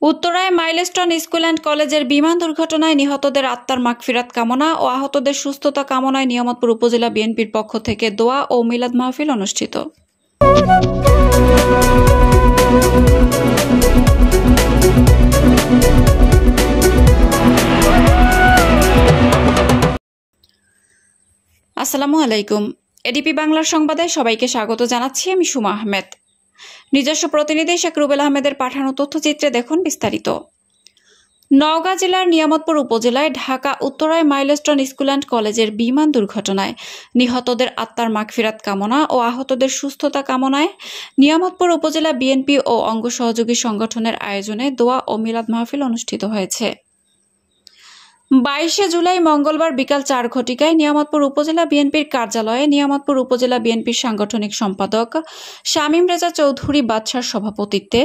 উত্তরায় milestone school and কলেজের বিমান দুর্ঘটনায় নিহতদের আত্মার মাগফিরাত কামনা ও আহতদের সুস্থতা কামনায় নিয়ামতপুর উপজেলা বিএনপির পক্ষ থেকে দোয়া ও মিলাদ মাহফিল অনুষ্ঠিত। আসসালামু আলাইকুম। এডিপি বাংলার সংবাদে সবাইকে স্বাগত জানাচ্ছি। আমি সুমা আহমেদ। নিজস্ব প্রতিনিধি শেখ রুবেল আহমেদের পাঠানো তথ্যচিত্রে দেখুন বিস্তারিত। নওগাঁ জেলার নিয়ামতপুর উপজেলায় ঢাকা উত্তরায় মাইলস্টোন স্কুল অ্যান্ড কলেজের বিমান দুর্ঘটনায় নিহতদের আত্মার মাগফিরাত কামনা ও আহতদের সুস্থতা কামনায় নিয়ামতপুর উপজেলা বিএনপি ও অঙ্গ সহযোগী সংগঠনের আয়োজনে দোয়া ও মিলাদ মাহফিল অনুষ্ঠিত হয়েছে। 22 জুলাই মঙ্গলবার বিকাল 4 ঘটিকায় নিয়ামতপুর উপজেলা বিএনপির কার্যালয়ে নিয়ামতপুর উপজেলা বিএনপির সাংগঠনিক সম্পাদক শামীম রেজা চৌধুরী বাদশার সভাপতিত্বে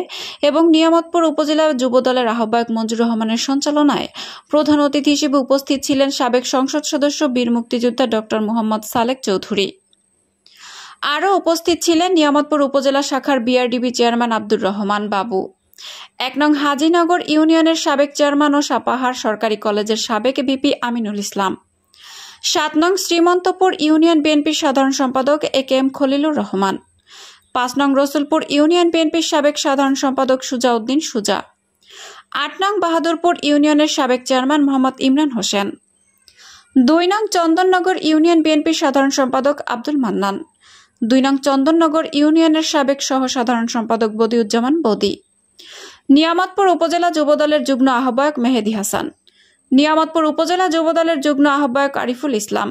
এবং নিয়ামতপুর উপজেলা যুবদলের আহ্বায়ক মঞ্জুর রহমানের সঞ্চালনায় প্রধান অতিথি হিসেবে উপস্থিত ছিলেন সাবেক সংসদ সদস্য বীর মুক্তিযোদ্ধা ডক্টর মোহাম্মদ সালেক চৌধুরী। আরও উপস্থিত ছিলেন নিয়ামতপুর উপজেলা শাখার বিআরডিবি চেয়ারম্যান আব্দুর রহমান বাবু, 1 নং হাজিনগর ইউনিয়নের সাবেক চেয়ারম্যান ও সাপাহার সরকারি কলেজের সাবেক ভিপি আমিনুল ইসলাম, 7 নং শ্রীমন্তপুর ইউনিয়ন বিএনপির সাধারণ সম্পাদক একেএম খলিলুর রহমান, 5 নং রসুলপুর ইউনিয়ন বিএনপির সাবেক সাধারণ সম্পাদক সুজাউদ্দিন সুজা, 8 নং বাহাদুরপুর ইউনিয়নের সাবেক চেয়ারম্যান মোহাম্মদ ইমরান হোসেন, 2 নং চন্দননগর ইউনিয়ন বিএনপির সাধারণ সম্পাদক আব্দুল মান্নান, 2 নং চন্দননগর ইউনিয়নের সাবেক সহ সাধারণ সম্পাদক বদিউজ্জামান বদি, নিয়ামতপুর উপজেলা যুবদলের যুগ্ম আহ্বায়ক মেহেদি হাসান, নিয়ামতপুর উপজেলা যুবদলের যুগ্ম আহ্বায়ক আরিফুল ইসলাম,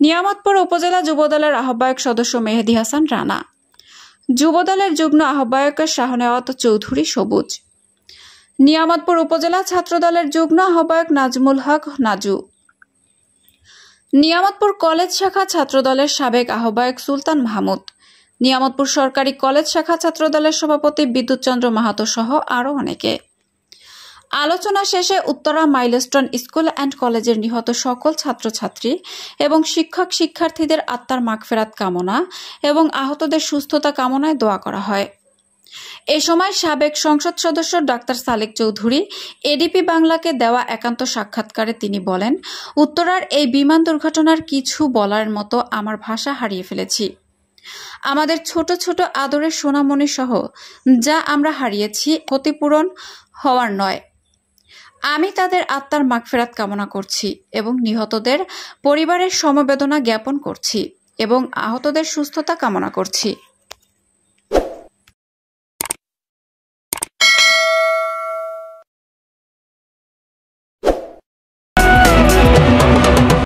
নিয়ামতপুর উপজেলা যুবদলের আহ্বায়ক সদস্য মেহেদি হাসান রানা, যুবদলের যুগ্ম আহ্বায়ক শাহনেওয়াত চৌধুরী সবুজ, নিয়ামতপুর উপজেলা ছাত্রদলের যুগ্ম আহ্বায়ক নাজমুল হক নাজু, নিয়ামতপুর কলেজ শাখা ছাত্রদলের সাবেক আহ্বায়ক সুলতান মাহমুদ, নিয়ামতপুর সরকারি কলেজ শাখা ছাত্রদলের সভাপতি বিদ্যুৎ চন্দ্র মাহাতো সহ আরও অনেকে। আলোচনা শেষে উত্তরা মাইলস্টোন স্কুল অ্যান্ড কলেজের নিহত সকল ছাত্রছাত্রী এবং শিক্ষক শিক্ষার্থীদের আত্মার মাগফিরাত কামনা এবং আহতদের সুস্থতা কামনায় দোয়া করা হয়। এ সময় সাবেক সংসদ সদস্য ডাক্তার সালেক চৌধুরী এডিপি বাংলাকে দেওয়া একান্ত সাক্ষাৎকারে তিনি বলেন, উত্তরার এই বিমান দুর্ঘটনার কিছু বলার মতো আমার ভাষা হারিয়ে ফেলেছি। আমাদের ছোট ছোট আদরের সোনামণি সহ যা আমরা হারিয়েছি ক্ষতিপূরণ হওয়ার নয়। আমি তাদের আত্মার মাগফিরাত কামনা করছি এবং নিহতদের পরিবারের সমবেদনা জ্ঞাপন করছি এবং আহতদের সুস্থতা কামনা করছি।